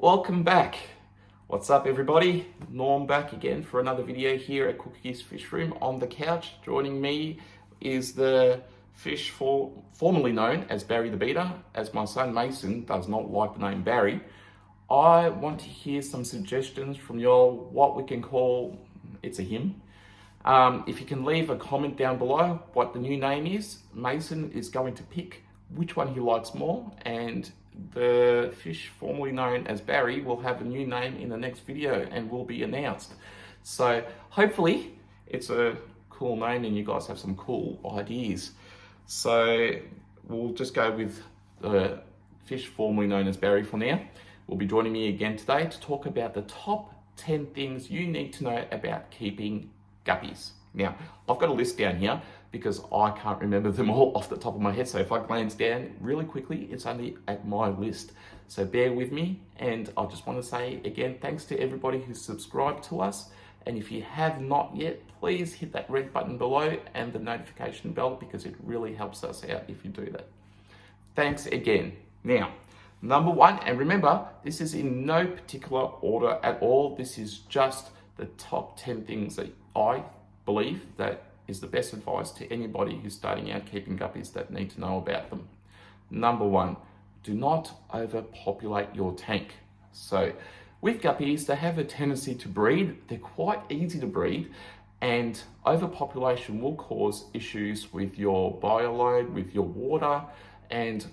Welcome back. What's up, everybody? Norm back again for another video here at Guppies Fishroom on the couch. Joining me is the fish formerly known as Barry the Beater, as my son Mason does not like the name Barry. I want to hear some suggestions from y'all what we can call, it's a him. If you can leave a comment down below what the new name is, Mason is going to pick which one he likes more, and the fish formerly known as Barry will have a new name in the next video and will be announced. So hopefully it's a cool name and you guys have some cool ideas. So we'll just go with the fish formerly known as Barry for now. Will be joining me again today to talk about the top 10 things you need to know about keeping guppies. Now, I've got a list down here because I can't remember them all off the top of my head. So if I glance down really quickly, it's only at my list. So bear with me. And I just want to say again, thanks to everybody who's subscribed to us. And if you have not yet, please hit that red button below and the notification bell, because it really helps us out if you do that. Thanks again. Now, number one, and remember, this is in no particular order at all. This is just the top 10 things that I believe that is the best advice to anybody who's starting out keeping guppies that need to know about them. Number one, do not overpopulate your tank. So with guppies, they have a tendency to breed. They're quite easy to breed, and overpopulation will cause issues with your bioload, with your water, and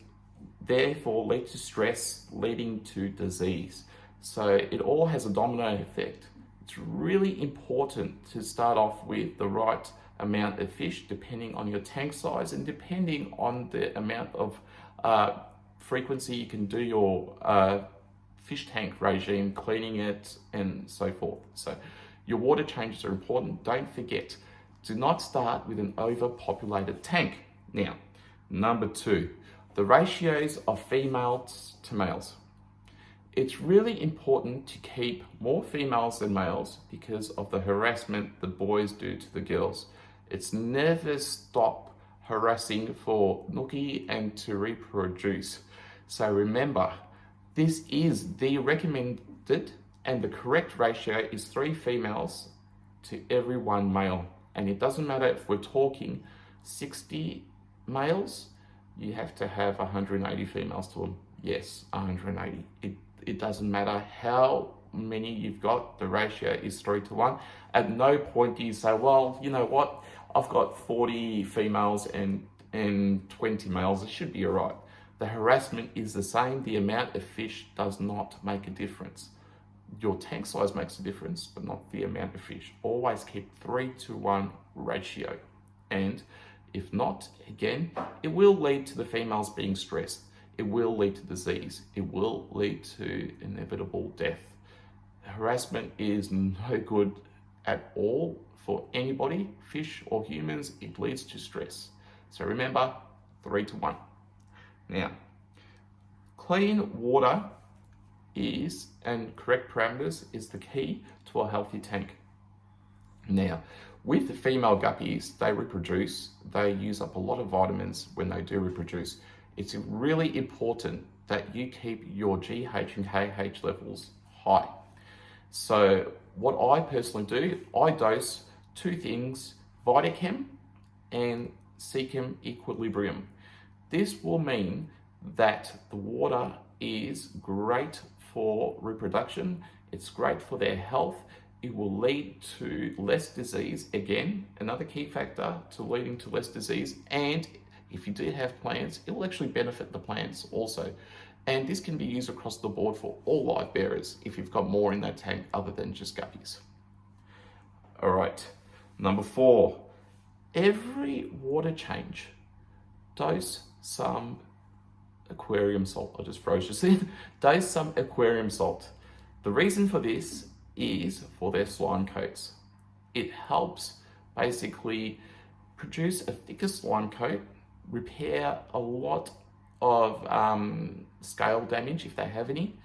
therefore lead to stress, leading to disease. So it all has a domino effect. It's really important to start off with the right amount of fish, depending on your tank size and depending on the amount of frequency you can do your fish tank regime, cleaning it and so forth. So your water changes are important. Don't forget, do not start with an overpopulated tank. Now, number two, the ratios of females to males. It's really important to keep more females than males because of the harassment the boys do to the girls. It's never stop harassing for nookie and to reproduce. So remember, this is the recommended and the correct ratio is 3 females to every 1 male. And it doesn't matter if we're talking 60 males, you have to have 180 females to them. Yes, 180. It doesn't matter how many you've got, the ratio is 3 to 1. At no point do you say, well, you know what, I've got 40 females and 20 males, it should be all right. The harassment is the same. The amount of fish does not make a difference. Your tank size makes a difference, but not the amount of fish. Always keep 3 to 1 ratio. And if not, again, it will lead to the females being stressed. It will lead to disease. It will lead to inevitable death. Harassment is no good at all for anybody, fish or humans. It leads to stress. So remember, 3 to 1. Now, clean water is, and correct parameters is the key to a healthy tank. Now, with the female guppies, they reproduce, they use up a lot of vitamins when they do reproduce. It's really important that you keep your GH and KH levels high. So what I personally do, I dose 2 things, Vitachem and Seachem Equilibrium. This will mean that the water is great for reproduction. It's great for their health. It will lead to less disease. Again, another key factor to leading to less disease. And if you do have plants, it will actually benefit the plants also. And this can be used across the board for all live bearers if you've got more in that tank other than just guppies. All right, number 4, every water change, dose some aquarium salt. I just froze just then. Dose some aquarium salt. The reason for this is for their slime coats. It helps basically produce a thicker slime coat, repair a lot of scale damage if they have any,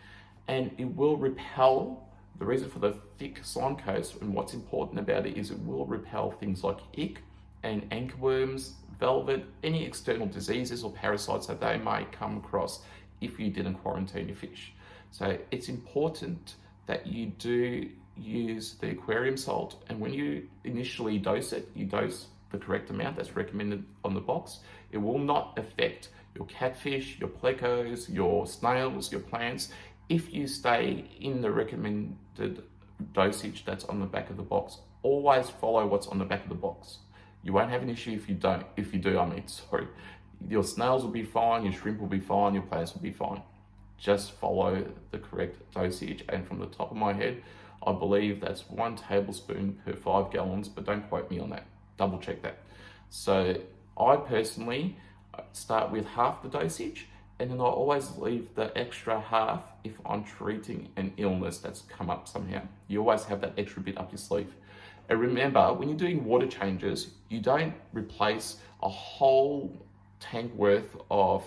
and it will repel. The reason for the thick slime coats and what's important about it is it will repel things like ick and anchorworms, velvet, any external diseases or parasites that they may come across if you didn't quarantine your fish. So it's important that you do use the aquarium salt, and when you initially dose it, you dose the correct amount that's recommended on the box. It will not affect your catfish, your plecos, your snails, your plants, if you stay in the recommended dosage that's on the back of the box. Always follow what's on the back of the box. You won't have an issue if you don't. If you do, sorry. Your snails will be fine, your shrimp will be fine, your plants will be fine. Just follow the correct dosage. And from the top of my head, I believe that's 1 tablespoon per 5 gallons, but don't quote me on that. Double check that. So I personally start with half the dosage, and then I always leave the extra half if I'm treating an illness that's come up somehow. You always have that extra bit up your sleeve. And remember, when you're doing water changes, you don't replace a whole tank worth of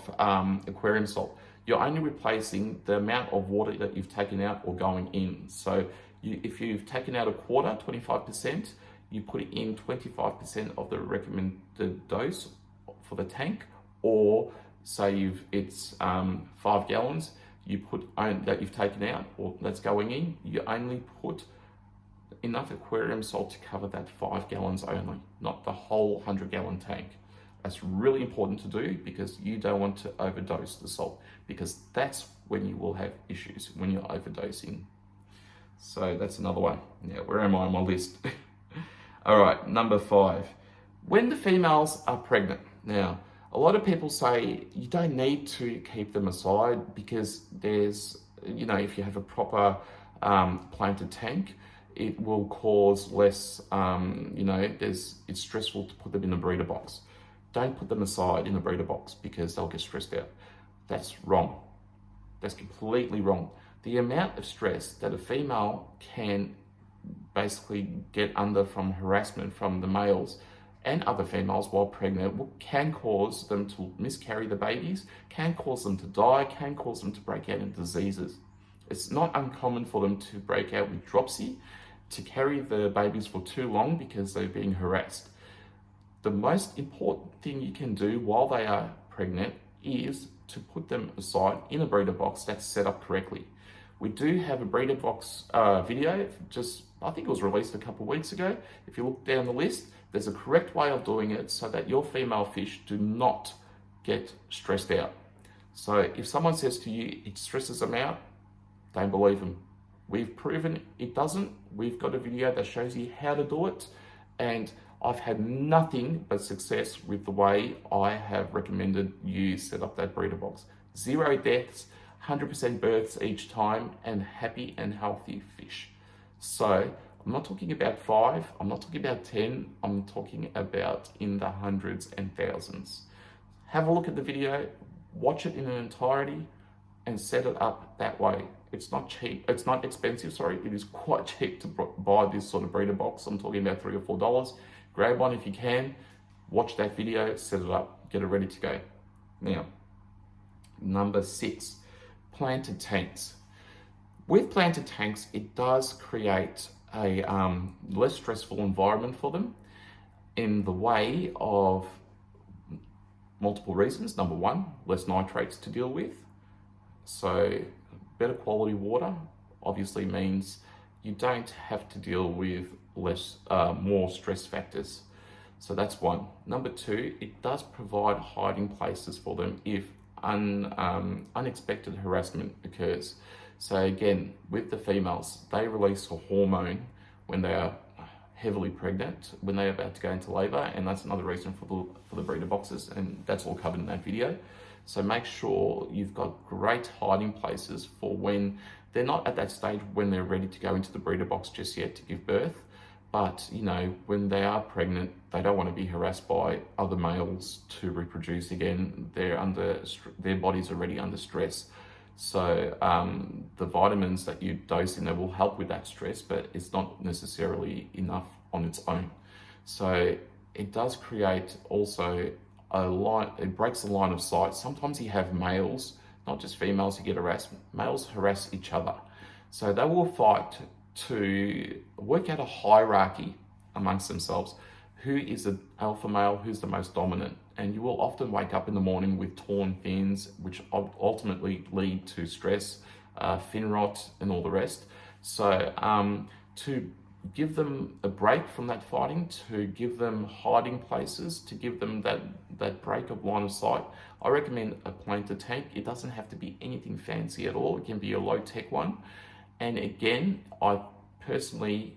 aquarium salt. You're only replacing the amount of water that you've taken out or going in. So if you've taken out a quarter, 25%, you put in 25% of the recommended dose for the tank, or say it's 5 gallons, you put that you've taken out or that's going in, you only put enough aquarium salt to cover that 5 gallons only, not the whole 100-gallon tank. That's really important to do because you don't want to overdose the salt, because that's when you will have issues, when you're overdosing. So that's another one. Now, where am I on my list? All right, number 5. When the females are pregnant. Now, a lot of people say you don't need to keep them aside because there's, if you have a proper planted tank, it will cause less, it's stressful to put them in a breeder box. Don't put them aside in a breeder box because they'll get stressed out. That's wrong. That's completely wrong. The amount of stress that a female can basically get under from harassment from the males and other females while pregnant can cause them to miscarry the babies, can cause them to die, can cause them to break out in diseases. It's not uncommon for them to break out with dropsy, to carry the babies for too long because they're being harassed. The most important thing you can do while they are pregnant is to put them aside in a breeder box that's set up correctly. We do have a breeder box video, I think it was released a couple of weeks ago. If you look down the list, there's a correct way of doing it so that your female fish do not get stressed out. So if someone says to you, it stresses them out, don't believe them. We've proven it doesn't. We've got a video that shows you how to do it. And I've had nothing but success with the way I have recommended you set up that breeder box. 0 deaths, 100% births each time, and happy and healthy fish. So I'm not talking about 5, I'm not talking about 10, I'm talking about in the hundreds and thousands. Have a look at the video, watch it in an entirety, and set it up that way. It's not cheap, it's not expensive, sorry, it is quite cheap to buy this sort of breeder box. I'm talking about $3 or $4. Grab one if you can, watch that video, set it up, get it ready to go. Now, number 6, planted tanks. With planted tanks, it does create a less stressful environment for them in the way of multiple reasons. Number 1, less nitrates to deal with. So better quality water obviously means you don't have to deal with more stress factors. So that's 1. Number 2, it does provide hiding places for them if unexpected harassment occurs. So again, with the females, they release a hormone when they are heavily pregnant, when they're about to go into labor, and that's another reason for the breeder boxes, and that's all covered in that video. So make sure you've got great hiding places for when they're not at that stage when they're ready to go into the breeder box just yet to give birth. But, when they are pregnant, they don't want to be harassed by other males to reproduce again. Their body's already under stress. So the vitamins that you dose in there will help with that stress, but it's not necessarily enough on its own. So it does create also it breaks the line of sight. Sometimes you have males, not just females, who get harassed. Males harass each other. So they will fight to work out a hierarchy amongst themselves. Who is the alpha male? Who's the most dominant? And you will often wake up in the morning with torn fins, which ultimately lead to stress, fin rot, and all the rest. So to give them a break from that fighting, to give them hiding places, to give them that break of line of sight, I recommend a planter tank. It doesn't have to be anything fancy at all. It can be a low-tech one. And again, I personally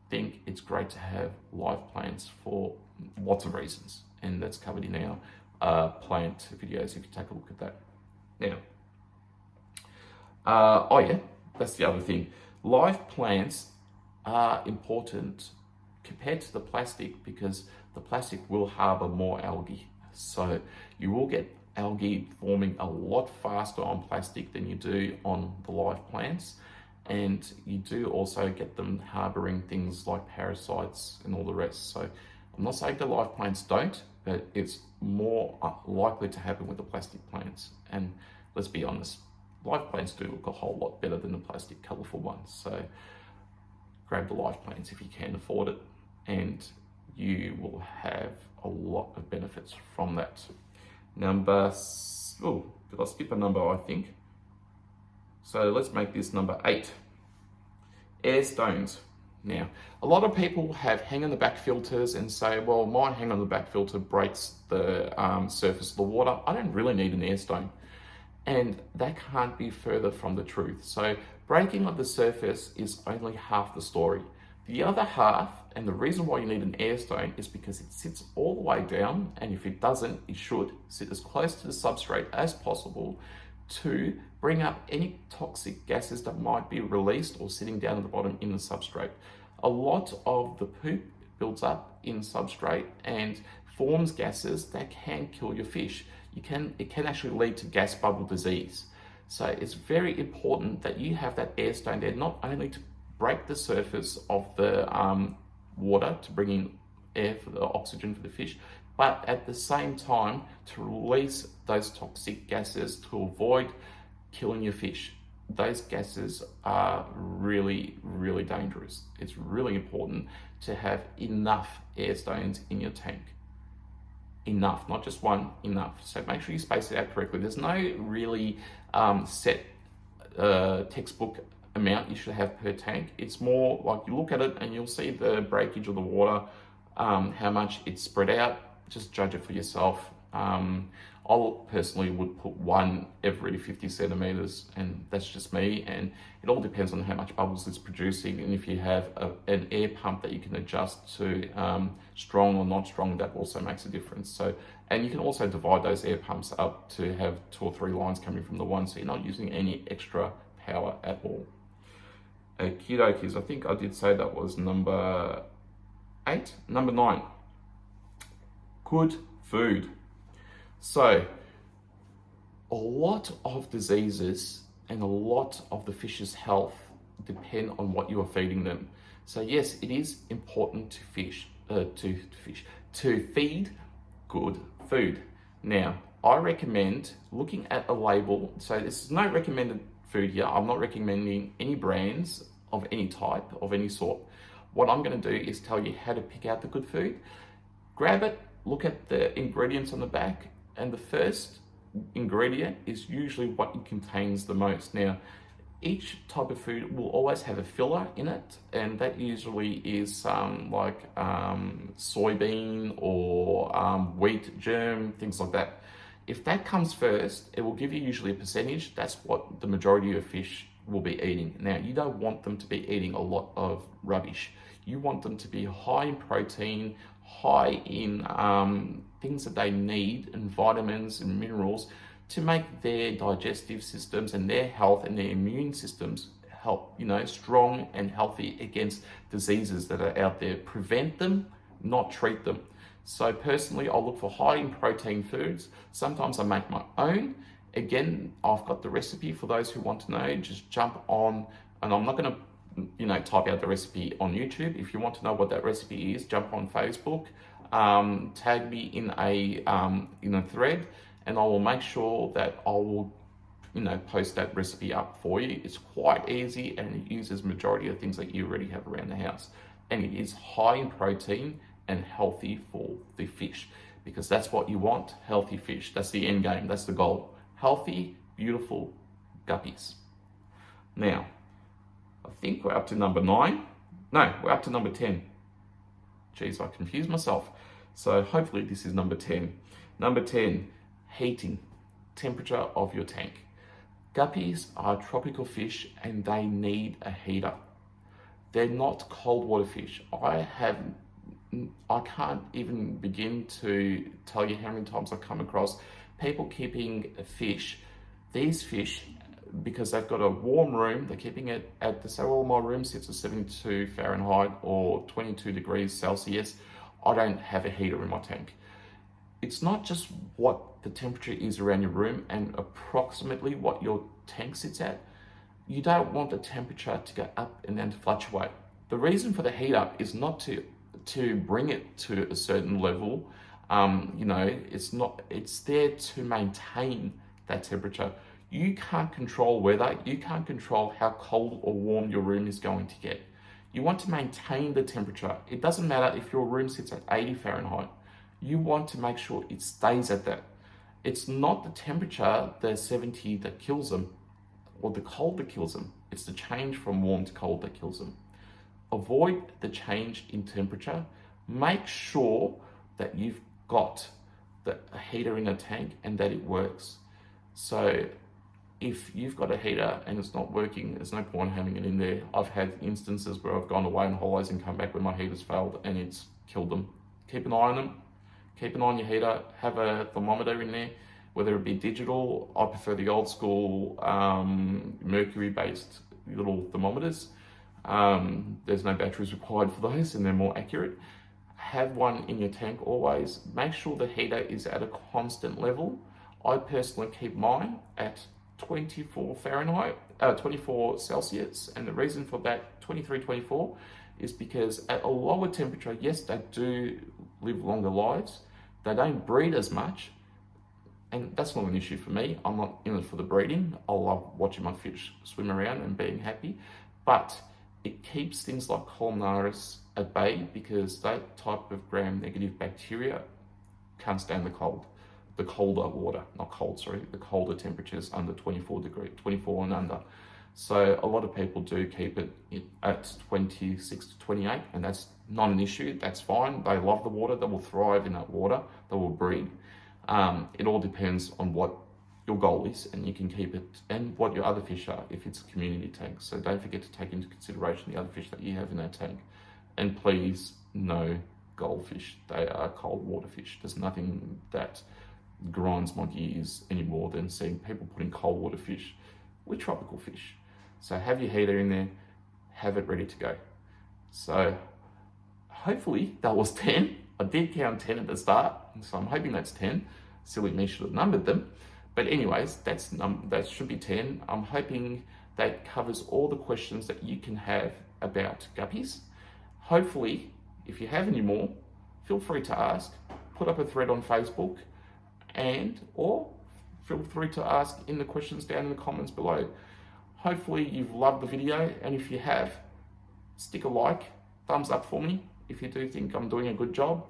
think it's great to have live plants for lots of reasons, and that's covered in our plant videos if you take a look at that. Now, oh yeah, that's the other thing. Live plants are important compared to the plastic because the plastic will harbor more algae. So you will get algae forming a lot faster on plastic than you do on the live plants. And you do also get them harboring things like parasites and all the rest. So I'm not saying the live plants don't, but it's more likely to happen with the plastic plants. And let's be honest, live plants do look a whole lot better than the plastic colourful ones. So grab the live plants if you can afford it, and you will have a lot of benefits from that. Number, oh, did I skip a number, I think? So let's make this number 8. Air stones. Now, a lot of people have hang on the back filters and say, well, my hang on the back filter breaks the surface of the water. I don't really need an air stone. And that can't be further from the truth. So breaking of the surface is only half the story. The other half, and the reason why you need an air stone, is because it sits all the way down, and if it doesn't, it should sit as close to the substrate as possible to bring up any toxic gases that might be released or sitting down at the bottom in the substrate. A lot of the poop builds up in substrate and forms gases that can kill your fish. It can actually lead to gas bubble disease. So it's very important that you have that air stone there, not only to break the surface of the water to bring in air for the oxygen for the fish, but at the same time to release those toxic gases to avoid killing your fish. Those gases are really, really dangerous. It's really important to have enough air stones in your tank. Enough, not just one, enough. So make sure you space it out correctly. There's no really set textbook amount you should have per tank. It's more like you look at it and you'll see the breakage of the water, how much it's spread out. Just judge it for yourself. I personally would put one every 50 centimeters, and that's just me. And it all depends on how much bubbles it's producing, and if you have an air pump that you can adjust to strong or not strong, that also makes a difference. So, and you can also divide those air pumps up to have 2 or 3 lines coming from the one, so you're not using any extra power at all. Okie dokies, I think I did say that was number 8. Number 9, good food. So a lot of diseases and a lot of the fish's health depend on what you are feeding them. So yes, it is important to feed good food. Now, I recommend looking at a label. So this is no recommended food here. I'm not recommending any brands of any type, of any sort. What I'm going to do is tell you how to pick out the good food. Grab it, look at the ingredients on the back, and the first ingredient is usually what it contains the most. Now, each type of food will always have a filler in it, and that usually is like soybean or wheat germ, things like that. If that comes first, it will give you usually a percentage. That's what the majority of fish will be eating. Now, you don't want them to be eating a lot of rubbish. You want them to be high in protein, high in things that they need, and vitamins and minerals to make their digestive systems and their health and their immune systems strong and healthy against diseases that are out there. Prevent them, not treat them. So personally, I'll look for high in protein foods. Sometimes I make my own. Again, I've got the recipe for those who want to know. Just jump on, and I'm not going to type out the recipe on YouTube. If you want to know what that recipe is, jump on Facebook, tag me in a thread, and I will make sure that I will post that recipe up for you. It's quite easy, and it uses majority of things that you already have around the house, and it is high in protein and healthy for the fish, because that's what you want. Healthy fish. That's the end game. That's the goal. Healthy, beautiful guppies. Now, I think we're up to number 9. No, we're up to number 10. Geez, I confused myself. So hopefully this is number 10. Number 10, heating, temperature of your tank. Guppies are tropical fish and they need a heater. They're not cold water fish. I can't even begin to tell you how many times I've come across people keeping these fish, because they've got a warm room, they're keeping it at the, so all my room sits at 72 Fahrenheit or 22 degrees Celsius. I don't have a heater in my tank. It's not just what the temperature is around your room and approximately what your tank sits at. You don't want the temperature to go up and then to fluctuate. The reason for the heater is not to bring it to a certain level. It's there to maintain that temperature. You can't control weather. You can't control how cold or warm your room is going to get. You want to maintain the temperature. It doesn't matter if your room sits at 80 Fahrenheit. You want to make sure it stays at that. It's not the temperature, the 70, that kills them, or the cold that kills them. It's the change from warm to cold that kills them. Avoid the change in temperature. Make sure that you've got a heater in a tank and that it works. So if you've got a heater and it's not working, there's no point having it in there. I've had instances where I've gone away on holidays and come back when my heater's failed and it's killed them. Keep an eye on them. Keep an eye on your heater. Have a thermometer in there, whether it be digital. I prefer the old school mercury-based little thermometers. There's no batteries required for those and they're more accurate. Have one in your tank always. Make sure the heater is at a constant level. I personally keep mine at 24 Celsius, and the reason for that 23, 24 is because at a lower temperature, yes, they do live longer lives. They don't breed as much, and that's not an issue for me. I'm not in it for the breeding. I love watching my fish swim around and being happy, but it keeps things like columnaris at bay because that type of gram-negative bacteria can't stand the cold. The colder water, not cold, sorry, the colder temperatures under 24 and under. So a lot of people do keep it at 26 to 28, and that's not an issue. That's fine. They love the water. They will thrive in that water. They will breed. It all depends on what your goal is, and you can keep it, and what your other fish are if it's a community tank. So don't forget to take into consideration the other fish that you have in that tank. And please, no goldfish. They are cold water fish. There's nothing that grinds my gears any more than seeing people putting cold water fish with tropical fish. So have your heater in there, have it ready to go. So hopefully that was 10. I did count 10 at the start, so I'm hoping that's 10. Silly me, should have numbered them. But anyways, that should be 10. I'm hoping that covers all the questions that you can have about guppies. Hopefully, if you have any more, feel free to ask. Put up a thread on Facebook, or feel free to ask in the questions down in the comments below. Hopefully you've loved the video, and if you have, stick a like, thumbs up for me if you do think I'm doing a good job.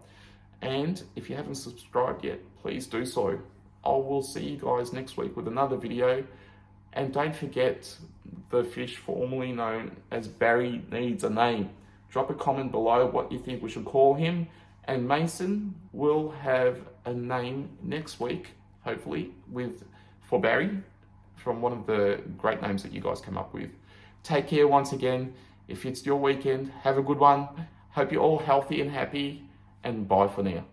And if you haven't subscribed yet, please do so. I will see you guys next week with another video. And don't forget, the fish formerly known as Barry needs a name. Drop a comment below what you think we should call him. And Mason will have a name next week, hopefully, for Barry, from one of the great names that you guys come up with. Take care once again. If it's your weekend, have a good one. Hope you're all healthy and happy, and bye for now.